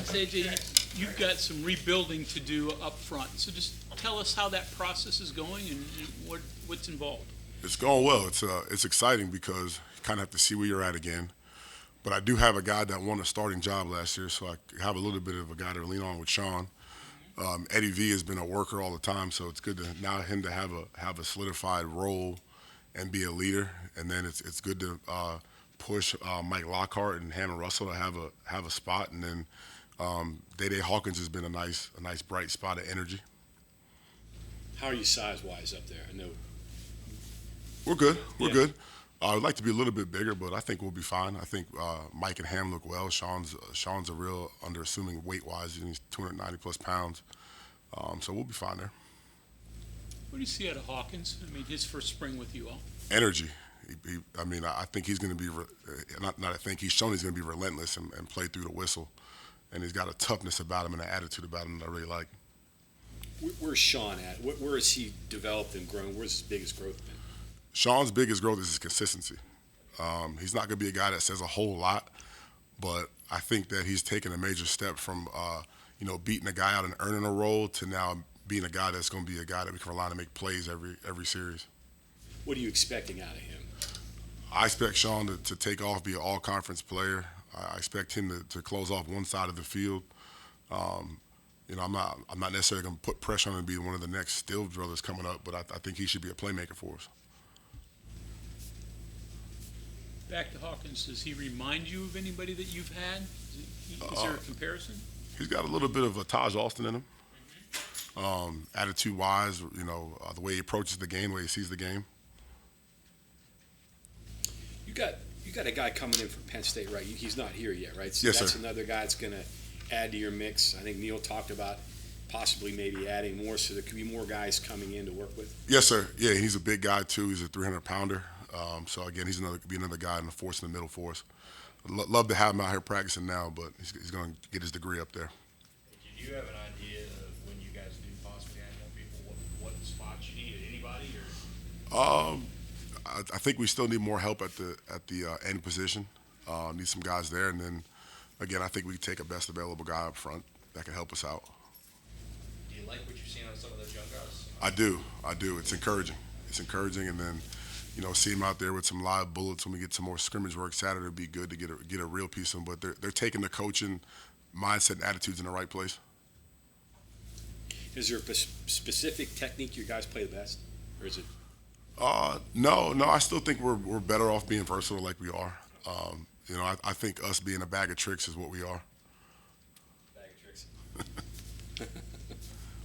AJ, you've got some rebuilding to do up front. So just tell us how that process is going and what's involved. It's going well. It's exciting because you kind of have to see where you're at again. But I do have a guy that won a starting job last year, so I have a little bit of a guy to lean on with Sean. Eddie V has been a worker all the time, so it's good to now him to have a solidified role and be a leader. And then it's good to push Mike Lockhart and Hammond Russell to have a spot. And then Day Hawkins has been a nice bright spot of energy. How are you size-wise up there? I know. We're good. We're Yeah. good. I would like to be a little bit bigger, but I think we'll be fine. I think Mike and Ham look well. Sean's a real underassuming weight-wise. He's 290 plus pounds, so we'll be fine there. What do you see out of Hawkins? I mean, his first spring with you all. Energy. I think he's going to be he's shown he's going to be relentless and play through the whistle, and he's got a toughness about him and an attitude about him that I really like. Where's Sean at? Where has he developed and grown? Where's his biggest growth been? Sean's biggest growth is his consistency. He's not going to be a guy that says a whole lot, but I think that he's taken a major step from beating a guy out and earning a role to now being a guy that's going to be a guy that we can rely on to make plays every series. What are you expecting out of him? I expect Sean to take off, be an all-conference player. I expect him to close off one side of the field. I'm not necessarily going to put pressure on him to be one of the next Stills brothers coming up, but I think he should be a playmaker for us. Back to Hawkins, does he remind you of anybody that you've had? Is there a comparison? He's got a little bit of a Taj Austin in him. Attitude-wise, the way he approaches the game, the way he sees the game. You got a guy coming in from Penn State, right? He's not here yet, right? So Yes, that's sir. another guy that's going to add to your mix. I think Neil talked about possibly maybe adding more, so there could be more guys coming in to work with. Yes, sir. Yeah, he's a big guy too. He's a 300-pounder. So again, he's another guy in the force in the middle for us. Love to have him out here practicing now, but he's going to get his degree up there. Do you have an idea of when you guys do possibly add more people, what spots you need? Anybody or? I think we still need more help at the end position. Need some guys there, and then again, I think we can take a best available guy up front that can help us out. Do you like what you're seeing on some of those young guys? I do. It's encouraging, and then see him out there with some live bullets when we get some more scrimmage work Saturday would be good to get a real piece of them. But they're taking the coaching mindset and attitudes in the right place. Is there a specific technique your guys play the best, or is it? No. I still think we're better off being versatile like we are. I think us being a bag of tricks is what we are. Bag of tricks.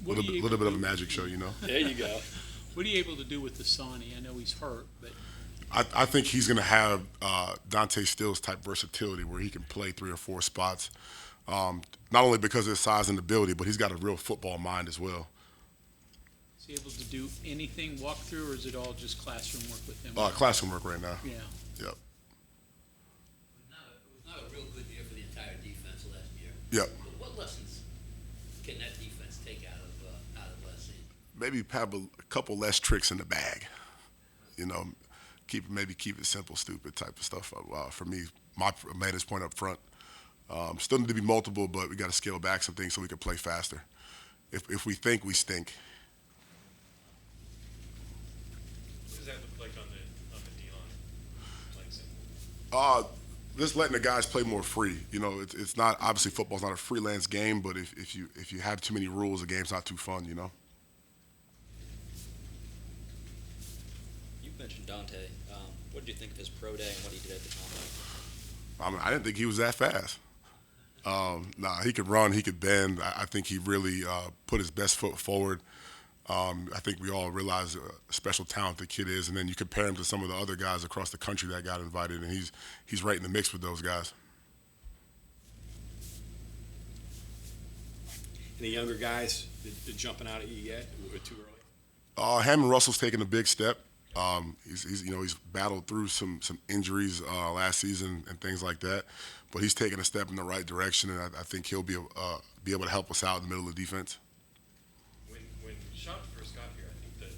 A little bit of a magic show, There you go. What are you able to do with Dasani? I know he's hurt, but I think he's going to have Dante Stills type versatility where he can play 3 or 4 spots. Not only because of his size and ability, but he's got a real football mind as well. is he able to do anything walk through, or is it all just classroom work with him? Classroom work right now. Yeah. Yep. It was not a real good year for the entire defense last year. Yep. But what lessons can that defense take out of last season? Maybe have a couple less tricks in the bag. Keep it simple, stupid type of stuff. For me, my main point up front. Still need to be multiple, but we got to scale back some things so we can play faster. If we think, we stink. What does that look like on the D-line? Playing simple. Just letting the guys play more free. It's not, obviously football's not a freelance game, but if you have too many rules, the game's not too fun. You mentioned Dante. What did you think of his pro day and what he did at the combine? I didn't think he was that fast. He could run, he could bend. I think he really put his best foot forward. I think we all realize a special talent the kid is, and then you compare him to some of the other guys across the country that got invited, and he's right in the mix with those guys. Any younger guys that jumping out at you yet, or too early? Hammond Russell's taken a big step. He's battled through some injuries last season and things like that, but he's taken a step in the right direction, and I think he'll be able to help us out in the middle of the defense. When Sean first got here, I think the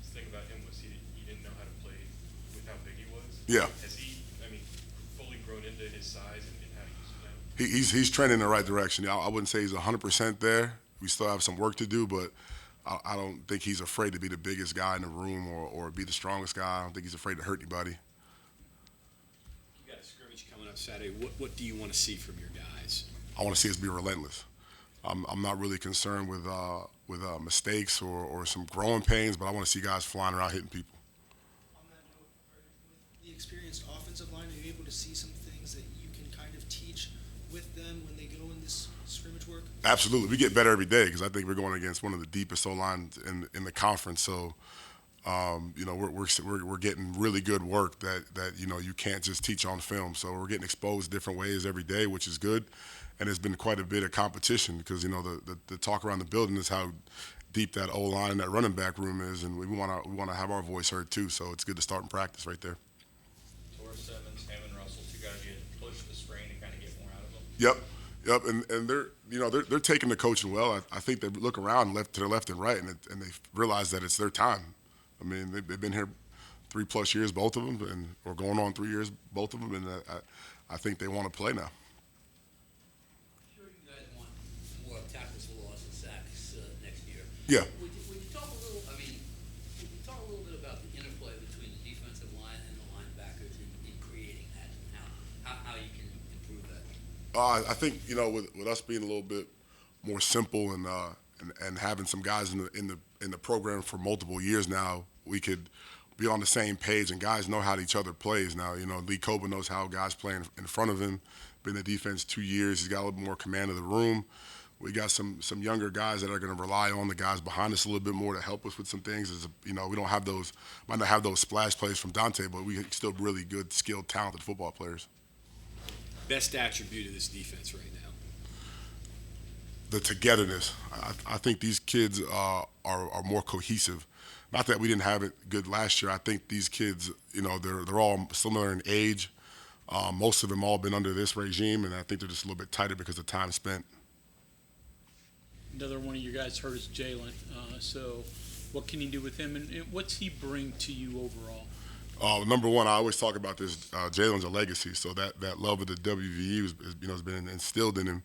thing about him was he didn't know how to play with how big he was. Yeah. Has he, fully grown into his size and how to use it now? He's trending in the right direction. I wouldn't say he's 100% there. We still have some work to do, but I don't think he's afraid to be the biggest guy in the room or be the strongest guy. I don't think he's afraid to hurt anybody. You got a scrimmage coming up Saturday. What do you want to see from your guys? I want to see us be relentless. I'm not really concerned with mistakes or some growing pains, but I want to see guys flying around hitting people. On that note, with the experienced offensive line, are you able to see some things that you can kind of teach with them when they go in this scrimmage work? Absolutely, we get better every day because I think we're going against one of the deepest O-lines in the conference. So, we're getting really good work that you can't just teach on film. So we're getting exposed different ways every day, which is good. And there's been quite a bit of competition because the talk around the building is how deep that O-line and that running back room is, and we want to have our voice heard too. So it's good to start in practice right there. Torres Simmons, Hammond Russell, two guys you had to push the sprain to kind of get more out of them. Yep, and they're taking the coaching well. I think they look around to their left and right, and they realize that it's their time. I mean, they've been here 3+ years, both of them, or going on 3 years, both of them, and I think they want to play now. Sure you guys want more tackles for loss and sacks next year. Yeah. Would you talk a little, would you talk a little bit about the interplay between the defensive line and the linebackers in creating that, and how you can improve that? I think with us being a little bit more simple and having some guys in the program for multiple years now, we could be on the same page, and guys know how each other plays now. Lee Coba knows how guys play in front of him. Been in the defense 2 years. He's got a little more command of the room. We got some younger guys that are going to rely on the guys behind us a little bit more to help us with some things. We don't have might not have those splash plays from Dante, but we still really good, skilled, talented football players. Best attribute of this defense right now? The togetherness. I think these kids are more cohesive. Not that we didn't have it good last year. I think these kids, they're all similar in age. Most of them all been under this regime, and I think they're just a little bit tighter because of time spent. Another one of your guys hurt is Jalen. So what can you do with him, and what's he bring to you overall? Number one, I always talk about this. Jalen's a legacy, so that love of the WVU has been instilled in him.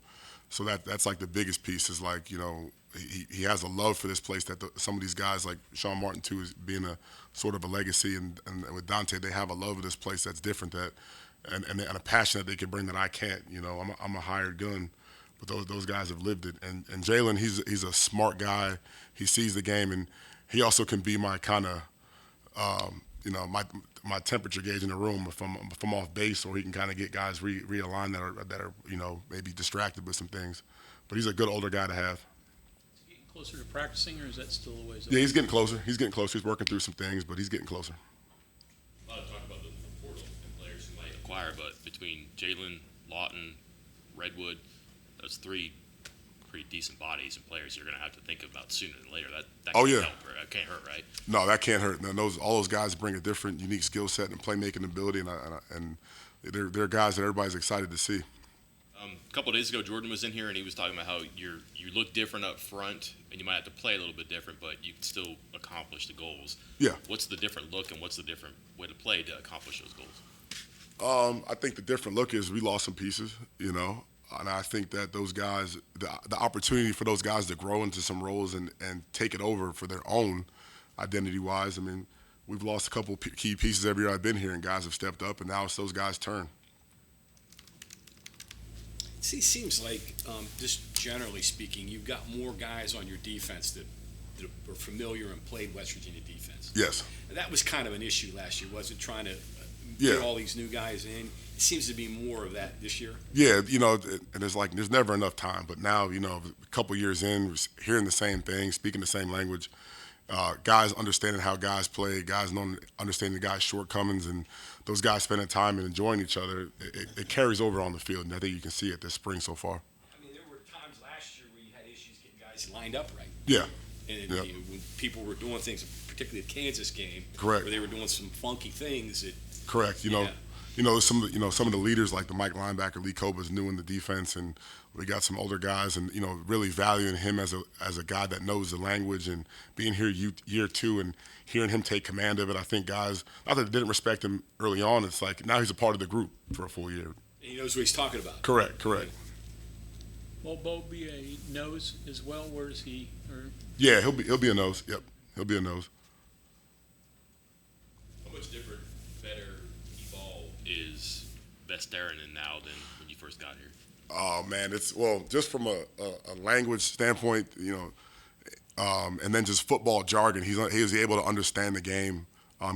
So that's like the biggest piece is like he has a love for this place that some of these guys like Sean Martin too is being a sort of a legacy, and with Dante they have a love of this place that's different and a passion that they can bring that I can't. I'm a hired gun, but those guys have lived it. And Jalen, he's a smart guy. He sees the game, and he also can be my kind of my temperature gauge in the room if I'm off base, or he can kind of get guys realigned that are maybe distracted with some things. But he's a good older guy to have. Is he getting closer to practicing, or is that still a ways Yeah, away? he's getting closer. He's working through some things, but he's getting closer. A lot of talk about the portal and players who might acquire, but between Jalen, Lawton, Redwood, those three pretty decent bodies and players you're going to have to think about sooner than later. That Oh, can't yeah. help, right? Can't hurt, right? No, that can't hurt. Now, all those guys bring a different, unique skill set and playmaking ability, and they're guys that everybody's excited to see. A couple of days ago, Jordan was in here and he was talking about how you look different up front and you might have to play a little bit different, but you can still accomplish the goals. Yeah. What's the different look and what's the different way to play to accomplish those goals? I think the different look is we lost some pieces, and I think that those guys, the opportunity for those guys to grow into some roles and take it over for their own identity-wise. I mean, we've lost a couple key pieces every year I've been here, and guys have stepped up, and now it's those guys' turn. It seems like, just generally speaking, you've got more guys on your defense that are familiar and played West Virginia defense. Yes. That was kind of an issue last year, wasn't trying to Yeah. get all these new guys in. It seems to be more of that this year. Yeah, and there's never enough time. But now, a couple years in, we're hearing the same thing, speaking the same language, guys understanding how guys play, guys understanding the guys' shortcomings, and those guys spending time and enjoying each other. It carries over on the field, and I think you can see it this spring so far. I mean, there were times last year where you had issues getting guys lined up right. Yeah. And Yep. when people were doing things, particularly the Kansas game, Correct. where they were doing some funky things that Correct. Some of the leaders like the Mike linebacker Lee Coba is new in the defense, and we got some older guys, and really valuing him as a guy that knows the language, and being here year two and hearing him take command of it. I think guys, not that they didn't respect him early on, it's like now he's a part of the group for a full year. And he knows what he's talking about. Correct. Will Bo be a nose as well? Where is he? Or Yeah, he'll be a nose. Yep, he'll be a nose. How much different, better, evolved is Vesteranen now than when you first got here? Oh man, it's just from a language standpoint, and then just football jargon. He was able to understand the game.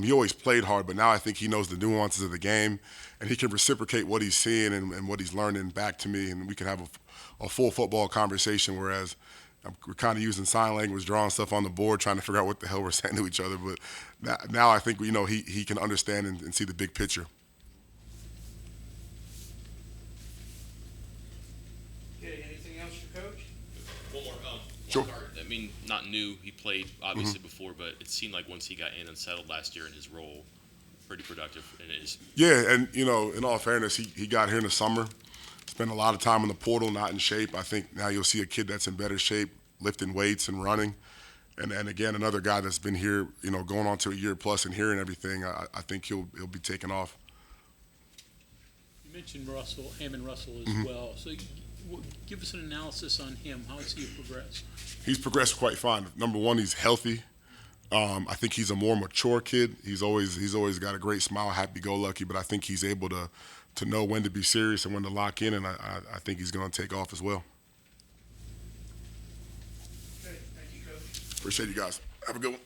He always played hard, but now I think he knows the nuances of the game, and he can reciprocate what he's seeing and what he's learning back to me, and we can have a full football conversation. Whereas we're kind of using sign language, drawing stuff on the board, trying to figure out what the hell we're saying to each other. But now I think he can understand and see the big picture. Okay, anything else for Coach? One more. Sure. Lockhart, I mean, not new. He played obviously before, but it seemed like once he got in and settled last year in his role, pretty productive in his. Yeah, and in all fairness, he got here in the summer, spent a lot of time in the portal, not in shape. I think now you'll see a kid that's in better shape, lifting weights and running. And again, another guy that's been here, going on to a year plus and hearing everything, I think he'll be taking off. you mentioned Hammond Russell as well. So give us an analysis on him. How has he progressed? He's progressed quite fine. Number one, he's healthy. I think he's a more mature kid. He's always got a great smile, happy-go-lucky. But I think he's able to know when to be serious and when to lock in, and I think he's going to take off as well. Okay, thank you, Coach. Appreciate you guys. Have a good one.